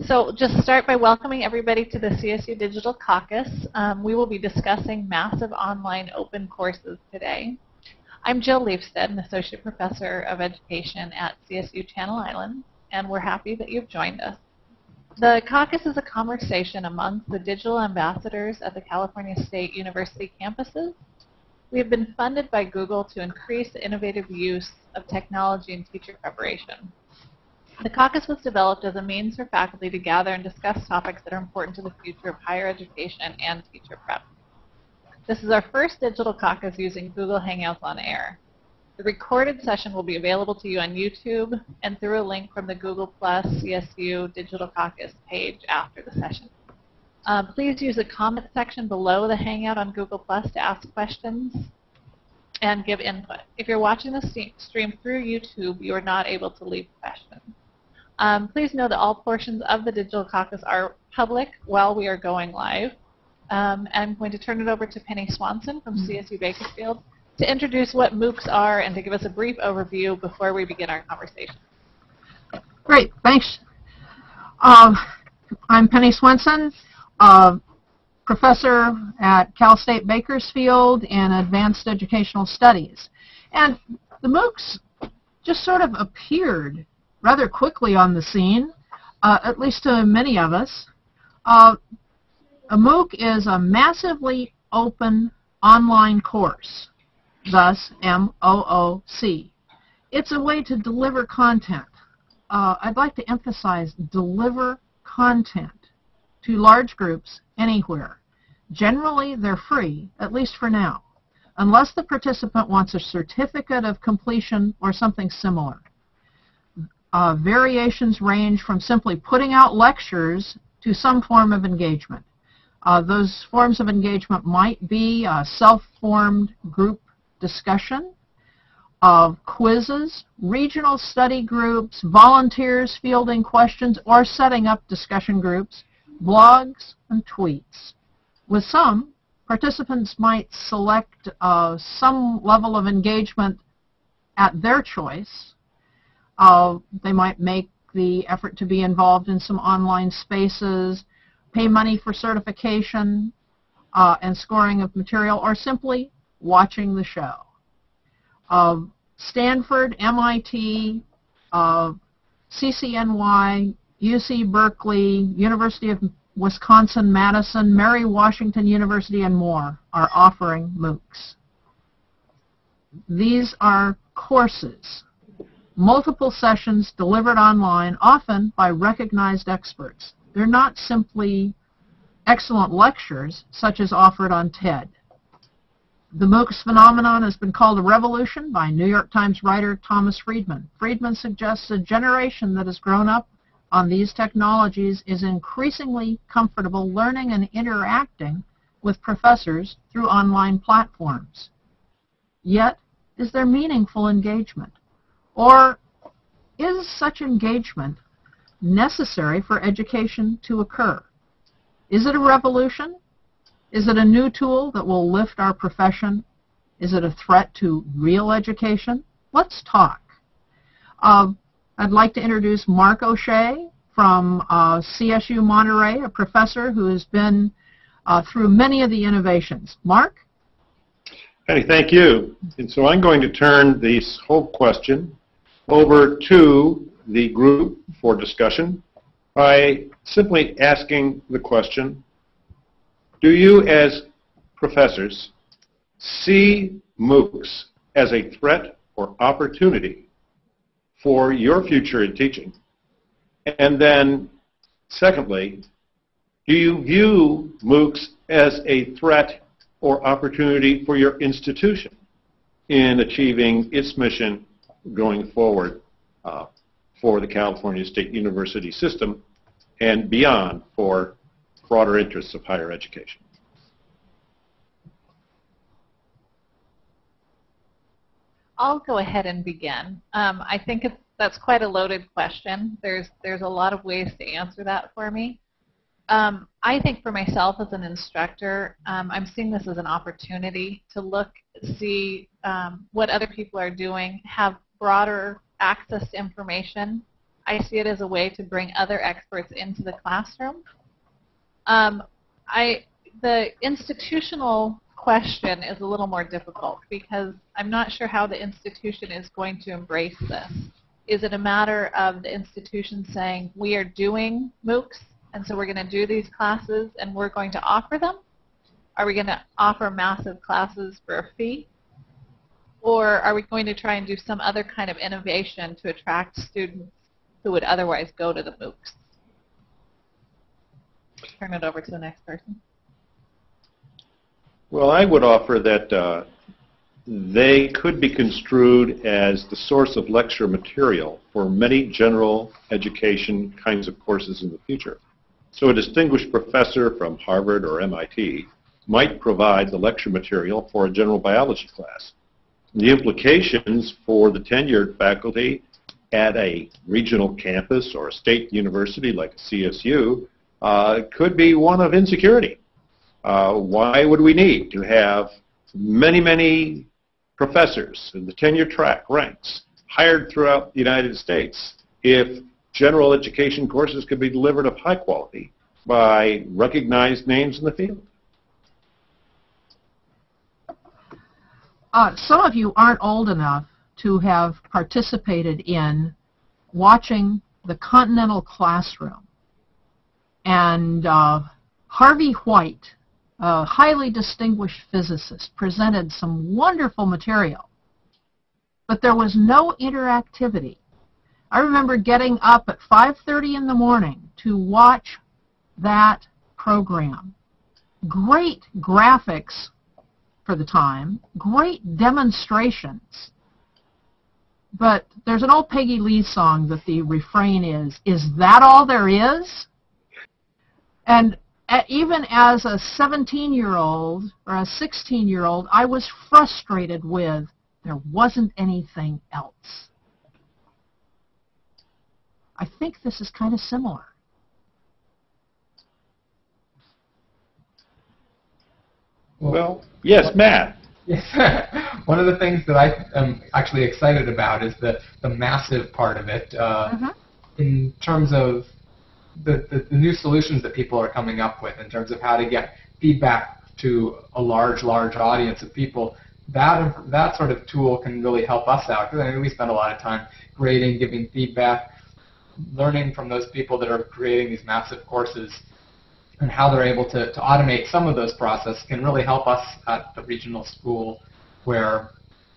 So just start by welcoming everybody to the CSU Digital Caucus. We will be discussing massive online open courses today. I'm Jill Leifstead, an Associate Professor of Education at CSU Channel Islands, and we're happy that you've joined us. The caucus is a conversation amongst the digital ambassadors at the California State University campuses. We have been funded by Google to increase the innovative use of technology in teacher preparation. The caucus was developed as a means for faculty to gather and discuss topics that are important to the future of higher education and teacher prep. This is our first digital caucus using Google Hangouts on Air. The recorded session will be available to you on YouTube and through a link from the Google CSU Digital Caucus page after the session. Please use the comment section below the Hangout on Google to ask questions and give input. If you're watching the stream through YouTube, you are not able to leave questions. Please know that all portions of the Digital Caucus are public while we are going live. I'm going to turn it over to Penny Swanson from CSU Bakersfield to introduce what MOOCs are and to give us a brief overview before we begin our conversation. Great, thanks. I'm Penny Swanson, professor at Cal State Bakersfield in Advanced Educational Studies. And the MOOCs just sort of appeared rather quickly on the scene, at least to many of us. A MOOC is a massively open online course, thus M-O-O-C. It's a way to deliver content. I'd like to emphasize deliver content to large groups anywhere. Generally, they're free, at least for now, unless the participant wants a certificate of completion or something similar. Variations range from simply putting out lectures to some form of engagement. Those forms of engagement might be self-formed group discussion, quizzes, regional study groups, volunteers fielding questions, or setting up discussion groups, blogs, and tweets. With some, participants might select some level of engagement at their choice. They might make the effort to be involved in some online spaces, pay money for certification and scoring of material, or simply watching the show. Stanford, MIT, CCNY, UC Berkeley, University of Wisconsin-Madison, Mary Washington University, and more are offering MOOCs. These are courses, multiple sessions delivered online, often by recognized experts. They're not simply excellent lectures, such as offered on TED. The MOOCs phenomenon has been called a revolution by New York Times writer Thomas Friedman. Friedman suggests a generation that has grown up on these technologies is increasingly comfortable learning and interacting with professors through online platforms. Yet, is there meaningful engagement? Or is such engagement necessary for education to occur? Is it a revolution? Is it a new tool that will lift our profession? Is it a threat to real education? Let's talk. I'd like to introduce Mark O'Shea from CSU Monterey, a professor who has been through many of the innovations. Mark? Hey, thank you. And so I'm going to turn this whole question over to the group for discussion by simply asking the question, do you as professors see MOOCs as a threat or opportunity for your future in teaching? And then, secondly, do you view MOOCs as a threat or opportunity for your institution in achieving its mission going forward for the California State University system and beyond for broader interests of higher education? I'll go ahead and begin. I think that's quite a loaded question. There's a lot of ways to answer that for me. I think for myself as an instructor, I'm seeing this as an opportunity to look, see what other people are doing, have broader access to information, I see it as a way to bring other experts into the classroom. The institutional question is a little more difficult because I'm not sure how the institution is going to embrace this. Is it a matter of the institution saying, we are doing MOOCs, and so we're going to do these classes and we're going to offer them? Are we going to offer massive classes for a fee? Or are we going to try and do some other kind of innovation to attract students who would otherwise go to the MOOCs? Turn it over to the next person. Well, I would offer that they could be construed as the source of lecture material for many general education kinds of courses in the future. So a distinguished professor from Harvard or MIT might provide the lecture material for a general biology class. The implications for the tenured faculty at a regional campus or a state university like CSU could be one of insecurity. Why would we need to have many professors in the tenure track ranks hired throughout the United States if general education courses could be delivered of high quality by recognized names in the field? Some of you aren't old enough to have participated in watching the Continental Classroom. And Harvey White, a highly distinguished physicist, presented some wonderful material. But there was no interactivity. I remember getting up at 5:30 in the morning to watch that program. Great graphics for the time, great demonstrations. But there's an old Peggy Lee song that the refrain is that all there is? And even as a 17-year-old or a 16-year-old, I was frustrated with there wasn't anything else. I think this is kind of similar. Well, yes, Matt. Yes. One of the things that I am actually excited about is the massive part of it in terms of the new solutions that people are coming up with in terms of how to get feedback to a large audience of people. That sort of tool can really help us out, because I mean, we spend a lot of time grading, giving feedback, learning from those people that are creating these massive courses, and how they're able to automate some of those processes can really help us at the regional school, where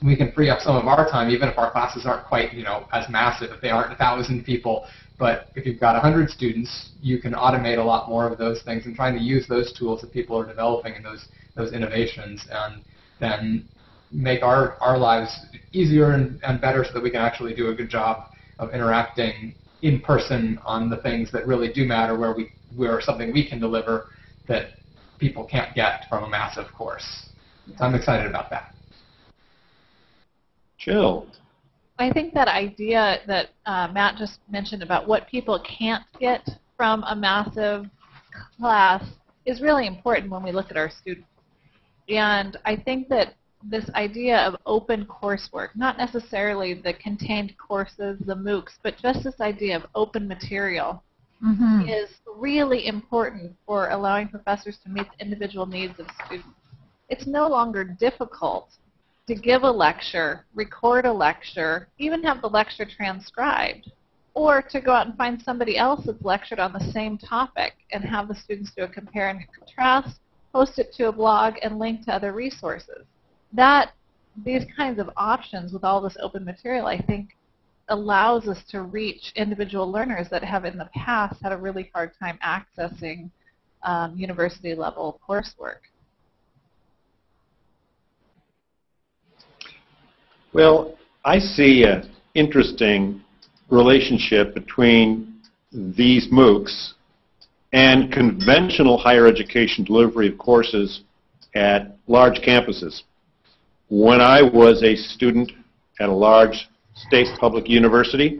we can free up some of our time, even if our classes aren't quite, as massive, if they aren't 1,000 people. But if you've got 100 students, you can automate a lot more of those things and trying to use those tools that people are developing and those innovations, and then make our lives easier and better so that we can actually do a good job of interacting in person on the things that really do matter, where something we can deliver that people can't get from a massive course. So I'm excited about that. Jill. I think that idea that Matt just mentioned about what people can't get from a massive class is really important when we look at our students. And I think that this idea of open coursework, not necessarily the contained courses, the MOOCs, but just this idea of open material is really important for allowing professors to meet the individual needs of students. It's no longer difficult to give a lecture, record a lecture, even have the lecture transcribed, or to go out and find somebody else that's lectured on the same topic and have the students do a compare and contrast, post it to a blog, and link to other resources. These kinds of options with all this open material, I think, allows us to reach individual learners that have in the past had a really hard time accessing university-level coursework. Well, I see an interesting relationship between these MOOCs and conventional higher education delivery of courses at large campuses. When I was a student at a large state public university,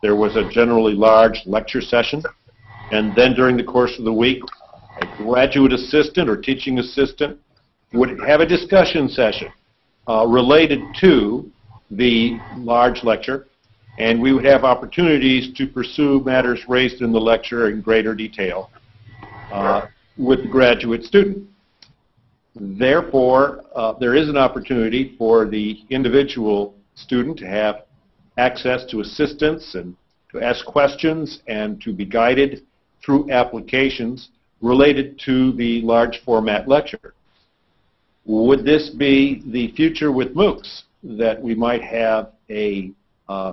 there was a generally large lecture session, and then during the course of the week, a graduate assistant or teaching assistant would have a discussion session related to the large lecture, and we would have opportunities to pursue matters raised in the lecture in greater detail with the graduate student. Therefore, there is an opportunity for the individual student to have access to assistance and to ask questions and to be guided through applications related to the large format lecture. Would this be the future with MOOCs, that we might have a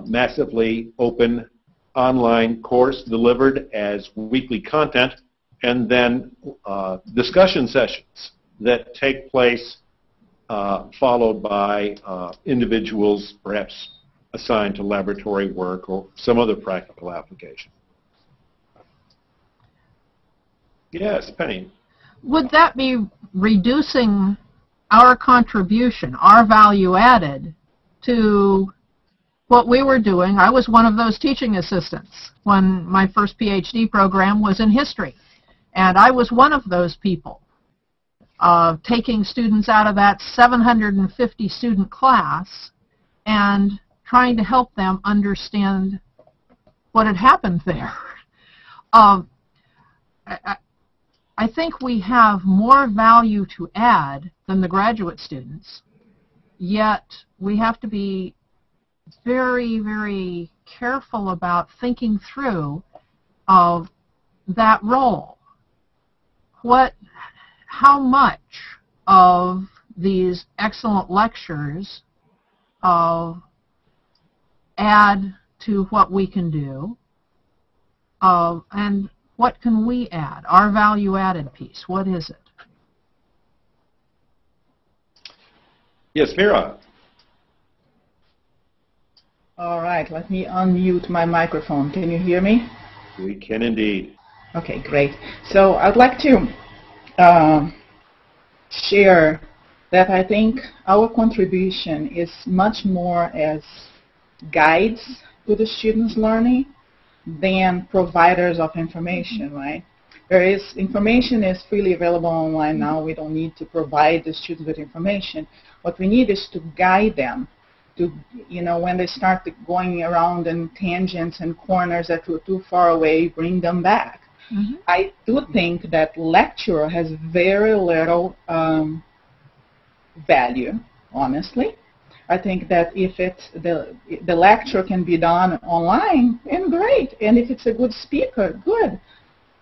massively open online course delivered as weekly content and then discussion sessions that take place followed by individuals perhaps assigned to laboratory work or some other practical application? Yes, Penny. Would that be reducing our contribution, our value added, to what we were doing? I was one of those teaching assistants when my first PhD program was in history. And I was one of those people, taking students out of that 750 student class and trying to help them understand what had happened there. I think we have more value to add than the graduate students, yet we have to be very, very careful about thinking through of that role. How much of these excellent lectures add to what we can do, and what can we add? Our value added piece, what is it? Yes, Mira. All right, let me unmute my microphone. Can you hear me? We can indeed. Okay, great. So I'd like to share that I think our contribution is much more as guides to the students' learning than providers of information, right? Information is freely available online now. We don't need to provide the students with information. What we need is to guide them to, when they start going around in tangents and corners that were too far away, bring them back. Mm-hmm. I do think that lecture has very little value, honestly. I think that if the lecture can be done online, and great. And if it's a good speaker, good.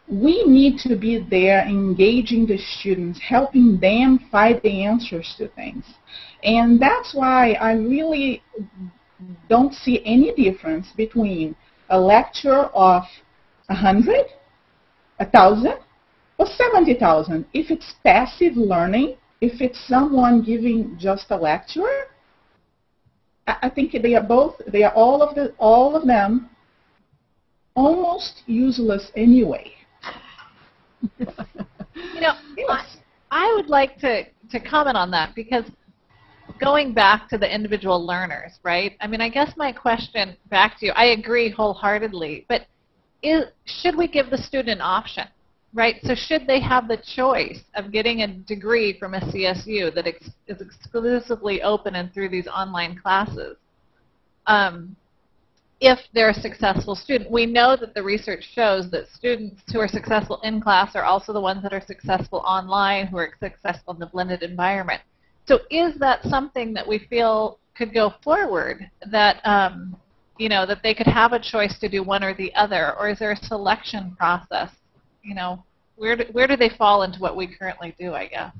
We need to be there engaging the students, helping them find the answers to things. And that's why I really don't see any difference between a lecture of 100, 1,000, or 70,000. If it's passive learning, if it's someone giving just a lecture, I think they are all of them almost useless anyway. I would like to comment on that, because going back to the individual learners, right? I mean, I guess my question back to you, I agree wholeheartedly, but should we give the student an option, right? So should they have the choice of getting a degree from a CSU that is exclusively open and through these online classes? If they're a successful student. We know that the research shows that students who are successful in class are also the ones that are successful online, who are successful in the blended environment. So is that something that we feel could go forward, that that they could have a choice to do one or the other, or is there a selection process? Where do they fall into what we currently do, I guess?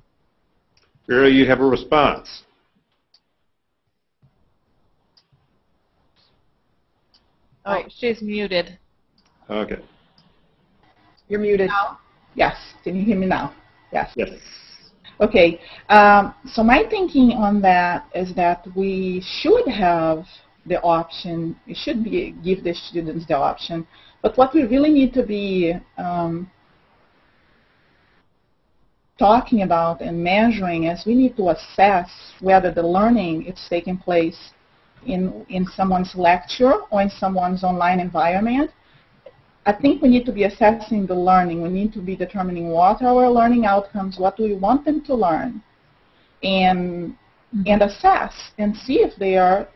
Vera, you have a response. Oh, she's muted. Okay. You're muted. Now? Yes. Can you hear me now? Yes. Yes. Okay. So my thinking on that is that we should have the option. We should give the students the option. But what we really need to be talking about and measuring is we need to assess whether the learning is taking place in someone's lecture or in someone's online environment. I think we need to be assessing the learning. We need to be determining what are our learning outcomes, what do we want them to learn, and assess and see if they are,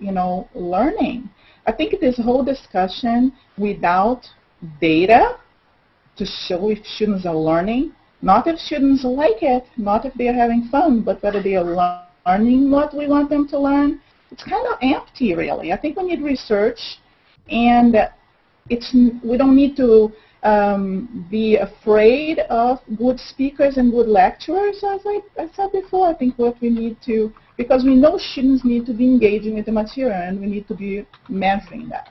learning. I think this whole discussion without data to show if students are learning, not if students like it, not if they're having fun, but whether they are learning what we want them to learn, it's kind of empty, really. I think we need research, and we don't need to be afraid of good speakers and good lecturers, as I said before. I think what we need to, because we know students need to be engaging with the material, and we need to be mentoring that.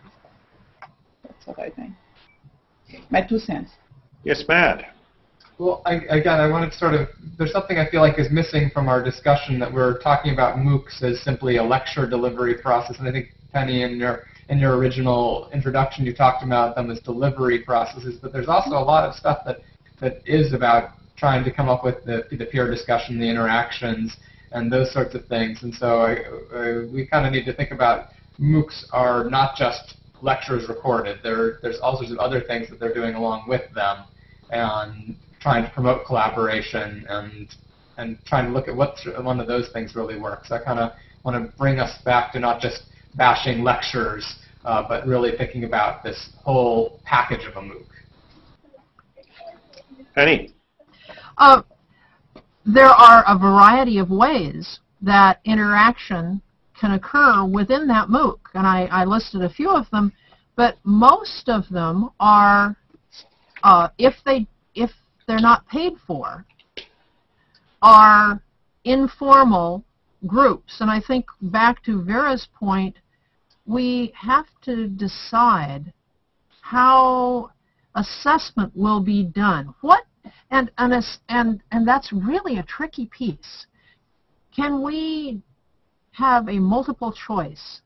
That's what I think. My 2 cents. Yes, Matt. Well, again, I wanted to sort of, there's something I feel like is missing from our discussion, that we're talking about MOOCs as simply a lecture delivery process, and I think, Penny, in your original introduction, you talked about them as delivery processes, but there's also a lot of stuff that is about trying to come up with the peer discussion, the interactions, and those sorts of things. And so we kind of need to think about MOOCs are not just lectures recorded. There's all sorts of other things that they're doing along with them, and trying to promote collaboration and trying to look at what one of those things really works. I kind of want to bring us back to not just bashing lectures, but really thinking about this whole package of a MOOC. Penny? There are a variety of ways that interaction can occur within that MOOC, and I listed a few of them, but most of them are, if they're not paid for, are informal groups. And I think back to Vera's point, we have to decide how assessment will be done. And that's really a tricky piece. Can we have a multiple choice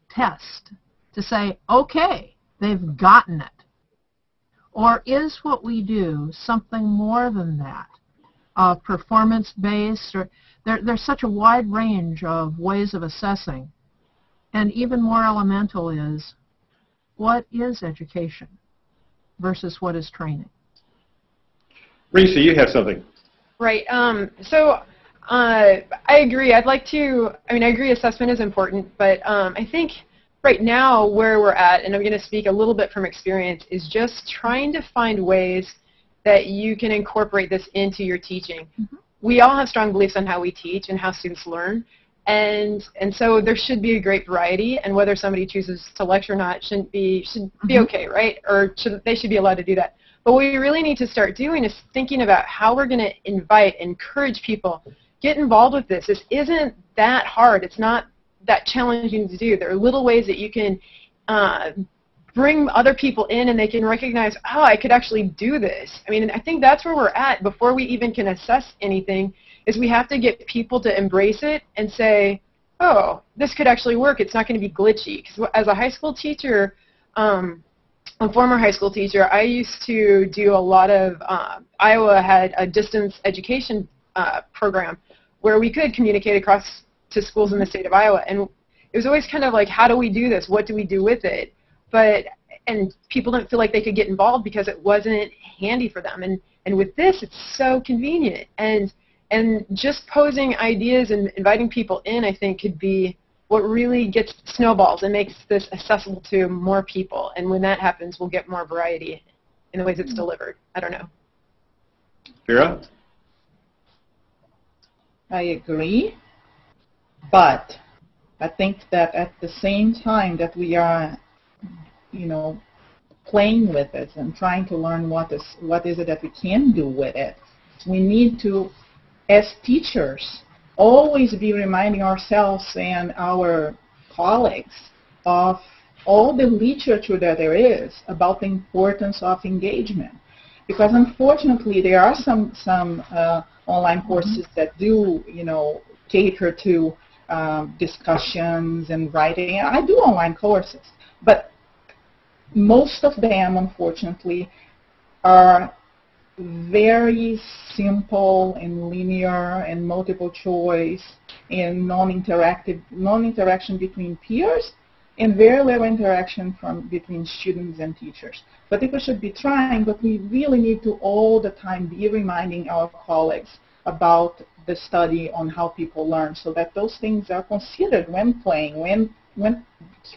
test to say, okay, they've gotten it? Or is what we do something more than that? Performance-based, or there's such a wide range of ways of assessing. And even more elemental is, what is education versus what is training? Risa, you have something. Right. So I agree. I agree assessment is important, but I think right now where we're at, and I'm going to speak a little bit from experience, is just trying to find ways that you can incorporate this into your teaching. Mm-hmm. We all have strong beliefs on how we teach and how students learn, and so there should be a great variety, and whether somebody chooses to lecture or not should be okay, right? Or they should be allowed to do that. But what we really need to start doing is thinking about how we're going to encourage people, get involved with this. This isn't that hard. It's not that challenging to do. There are little ways that you can bring other people in, and they can recognize, oh, I could actually do this. I mean, I think that's where we're at before we even can assess anything, is we have to get people to embrace it and say, oh, this could actually work. It's not going to be glitchy. Because as a high school teacher, a former high school teacher, I used to do a lot of, Iowa had a distance education program where we could communicate across to schools in the state of Iowa. And it was always kind of like, how do we do this? What do we do with it? And people didn't feel like they could get involved because it wasn't handy for them. And with this, it's so convenient. And just posing ideas and inviting people in, I think, could be what really gets snowballs and makes this accessible to more people. And when that happens, we'll get more variety in the ways it's delivered. I don't know. Vera? I agree, but I think that at the same time that we are, playing with it and trying to learn what is it that we can do with it, we need to, as teachers, always be reminding ourselves and our colleagues of all the literature that there is about the importance of engagement. Because unfortunately, there are some online courses that do, cater to discussions and writing. I do online courses, but most of them, unfortunately, are very simple and linear and multiple choice and non-interaction between peers, and very little interaction between students and teachers. But people should be trying, but we really need to all the time be reminding our colleagues about the study on how people learn, so that those things are considered when playing, when when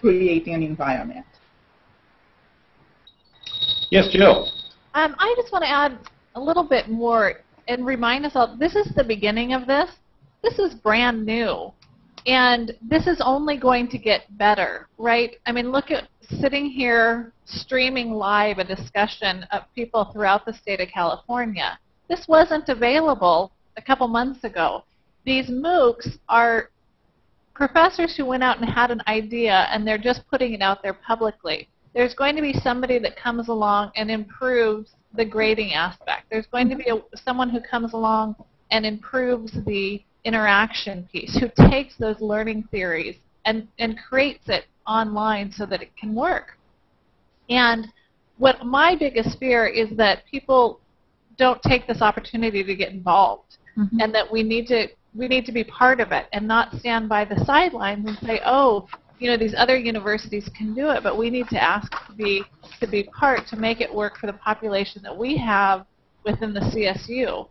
creating an environment. Yes, Jill. I just want to add a little bit more and remind us all, this is the beginning of this. This is brand new. And this is only going to get better, right? I mean, look at sitting here streaming live a discussion of people throughout the state of California. This wasn't available a couple months ago. These MOOCs are professors who went out and had an idea, and they're just putting it out there publicly. There's going to be somebody that comes along and improves the grading aspect. There's going to be someone who comes along and improves the interaction piece, who takes those learning theories and creates it online so that it can work. And what my biggest fear is that people don't take this opportunity to get involved, and that we need to be part of it and not stand by the sidelines and say, oh, you know, these other universities can do it, but we need to ask to be part to make it work for the population that we have within the CSU.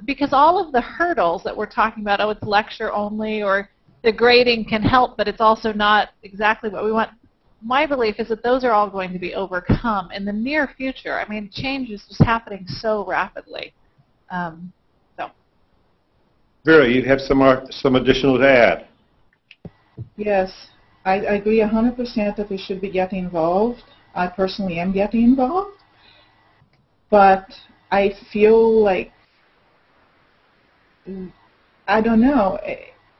Because all of the hurdles that we're talking about, oh, it's lecture only, or the grading can help, but it's also not exactly what we want. My belief is that those are all going to be overcome in the near future. I mean, change is just happening so rapidly. Vera, you have some additional to add. Yes, I agree 100% that we should be getting involved. I personally am getting involved, but I feel like, I don't know,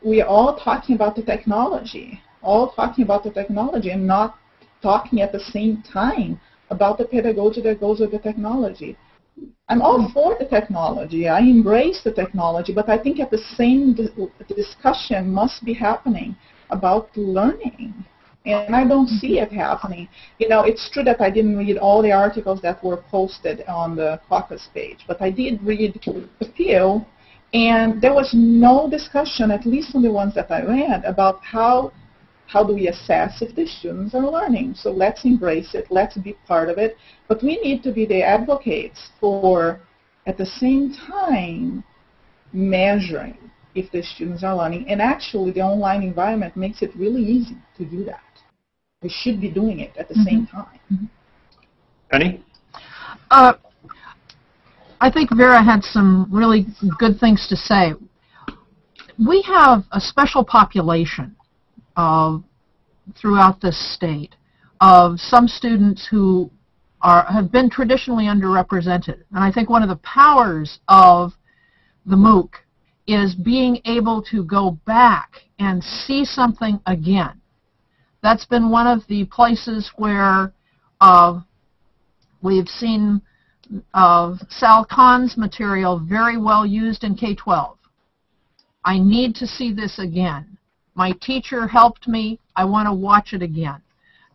we're all talking about the technology, and not talking at the same time about the pedagogy that goes with the technology. I'm all for the technology. I embrace the technology, but I think at the same discussion must be happening about learning, and I don't see it happening. You know, it's true that I didn't read all the articles that were posted on the Caucus page, but I did read a few, and there was no discussion, at least on the ones that I read, about how do we assess if the students are learning. So let's embrace it, let's be part of it, but we need to be the advocates for, at the same time, measuring if the students are learning. And actually, the online environment makes it really easy to do that. We should be doing it at the same time. Penny? I think Vera had some really good things to say. We have a special population throughout this state of some students who have been traditionally underrepresented. And I think one of the powers of the MOOC is being able to go back and see something again. That's been one of the places where we've seen Sal Khan's material very well used in K-12. I need to see this again. My teacher helped me. I want to watch it again.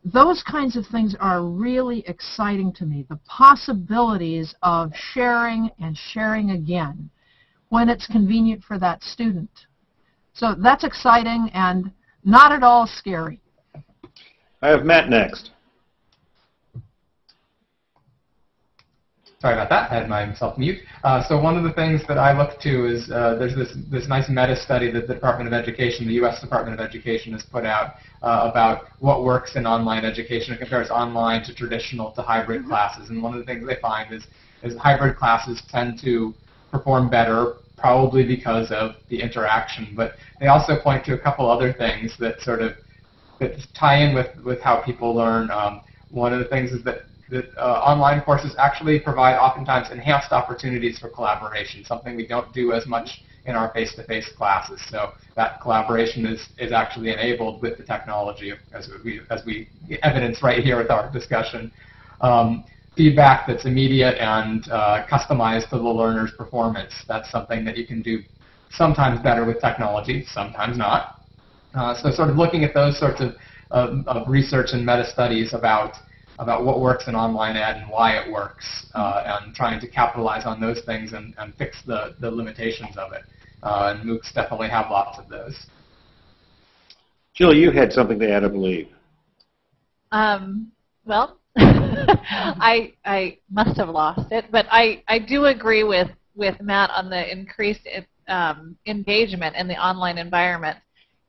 Those kinds of things are really exciting to me, the possibilities of sharing and sharing again when it's convenient for that student. So that's exciting and not at all scary. I have Matt next. Sorry about that. I had myself mute. So one of the things that I look to is there's this nice meta study that the Department of Education, the U.S. Department of Education, has put out about what works in online education. It compares online to traditional to hybrid classes. And one of the things they find is hybrid classes tend to perform better, probably because of the interaction. But they also point to a couple other things that sort of that tie in with how people learn. One of the things is that online courses actually provide oftentimes enhanced opportunities for collaboration, something we don't do as much in our face-to-face classes. So that collaboration is actually enabled with the technology, as we evidence right here with our discussion. Feedback that's immediate and customized to the learner's performance. That's something that you can do sometimes better with technology, sometimes not. So sort of looking at those sorts of research and meta-studies about what works in online ed and why it works, and trying to capitalize on those things and fix the limitations of it. And MOOCs definitely have lots of those. Jill, you had something to add, I believe. Well, I must have lost it, but I do agree with Matt on the increased engagement in the online environment.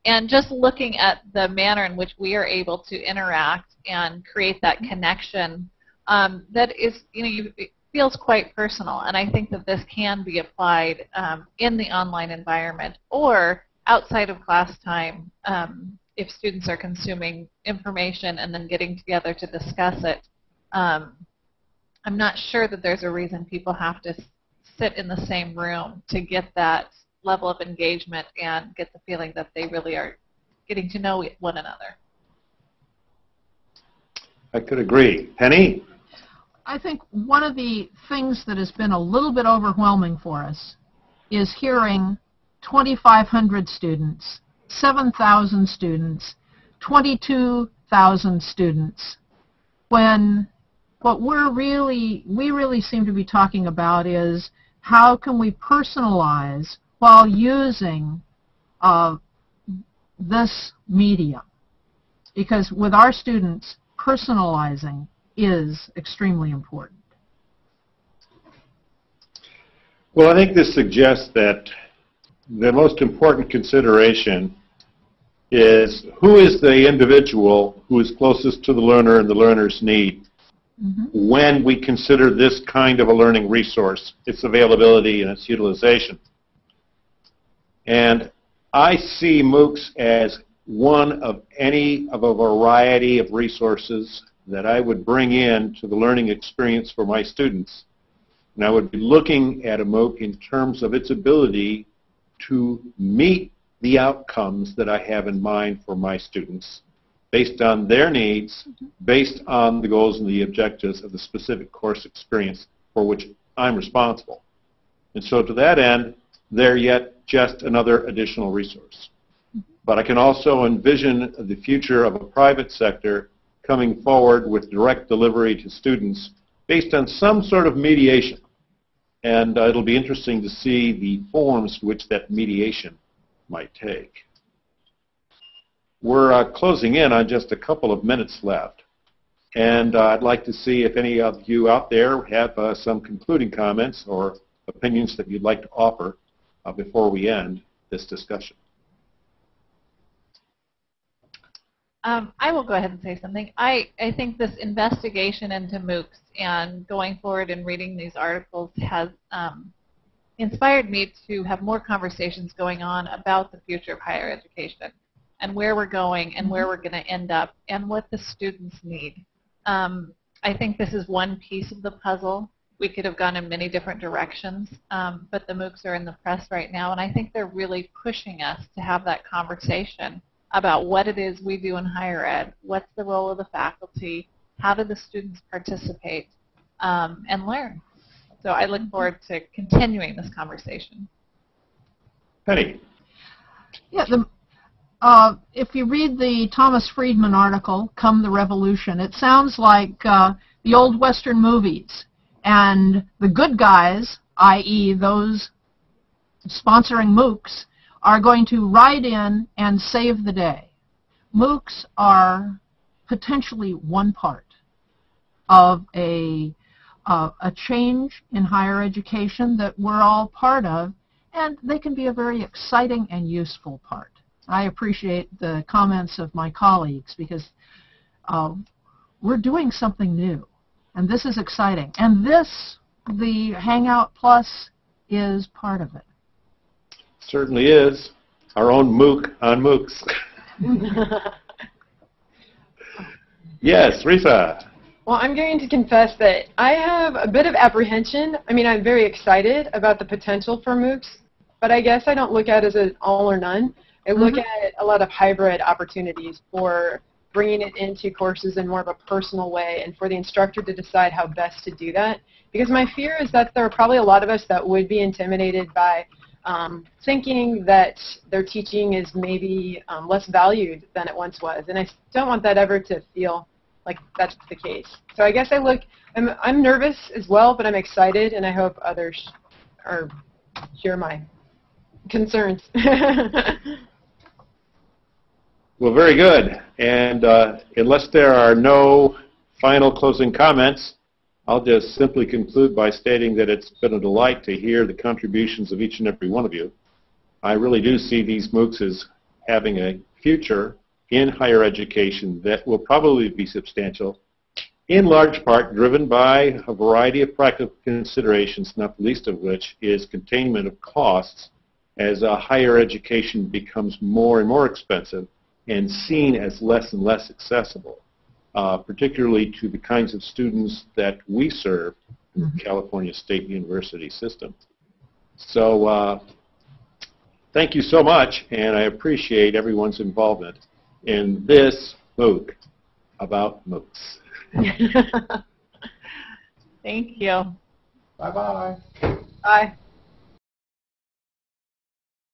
And just looking at the manner in which we are able to interact and create that connection, that is, it feels quite personal. And I think that this can be applied in the online environment or outside of class time if students are consuming information and then getting together to discuss it. I'm not sure that there's a reason people have to sit in the same room to get that level of engagement and get the feeling that they really are getting to know one another. I could agree. Penny? I think one of the things that has been a little bit overwhelming for us is hearing 2,500 students, 7,000 students, 22,000 students, when what we really seem to be talking about is how can we personalize while using this medium. Because with our students, personalizing is extremely important. Well, I think this suggests that the most important consideration is who is the individual who is closest to the learner and the learner's need when we consider this kind of a learning resource, its availability and its utilization. And I see MOOCs as one of any of a variety of resources that I would bring in to the learning experience for my students. And I would be looking at a MOOC in terms of its ability to meet the outcomes that I have in mind for my students based on their needs, based on the goals and the objectives of the specific course experience for which I'm responsible. And so to that end, they're yet just another additional resource. But I can also envision the future of a private sector coming forward with direct delivery to students based on some sort of mediation. And it'll be interesting to see the forms which that mediation might take. We're closing in on just a couple of minutes left. And I'd like to see if any of you out there have some concluding comments or opinions that you'd like to offer before we end this discussion. I will go ahead and say something. I think this investigation into MOOCs and going forward and reading these articles has inspired me to have more conversations going on about the future of higher education and where we're going and where we're going to end up and what the students need. I think this is one piece of the puzzle. We could have gone in many different directions, but the MOOCs are in the press right now, and I think they're really pushing us to have that conversation about what it is we do in higher ed, what's the role of the faculty, how do the students participate and learn. So I look forward to continuing this conversation. Penny. Yeah, if you read the Thomas Friedman article, Come the Revolution, it sounds like the old Western movies. And the good guys, i.e. those sponsoring MOOCs, are going to ride in and save the day. MOOCs are potentially one part of a change in higher education that we're all part of, and they can be a very exciting and useful part. I appreciate the comments of my colleagues because we're doing something new, and this is exciting. And this, the Hangout Plus, is part of it. Certainly is. Our own MOOC on MOOCs. Yes, Risa. Well, I'm going to confess that I have a bit of apprehension. I mean, I'm very excited about the potential for MOOCs, but I guess I don't look at it as an all or none. I look at a lot of hybrid opportunities for bringing it into courses in more of a personal way and for the instructor to decide how best to do that. Because my fear is that there are probably a lot of us that would be intimidated by thinking that their teaching is maybe less valued than it once was. And I don't want that ever to feel like that's the case. So I guess I'm nervous as well, but I'm excited, and I hope others share my concerns. Well, very good. And unless there are no final closing comments, I'll just simply conclude by stating that it's been a delight to hear the contributions of each and every one of you. I really do see these MOOCs as having a future in higher education that will probably be substantial, in large part driven by a variety of practical considerations, not the least of which is containment of costs as higher education becomes more and more expensive and seen as less and less accessible, particularly to the kinds of students that we serve in the California State University system. So thank you so much, and I appreciate everyone's involvement in this MOOC about MOOCs. Thank you. Bye-bye. Bye.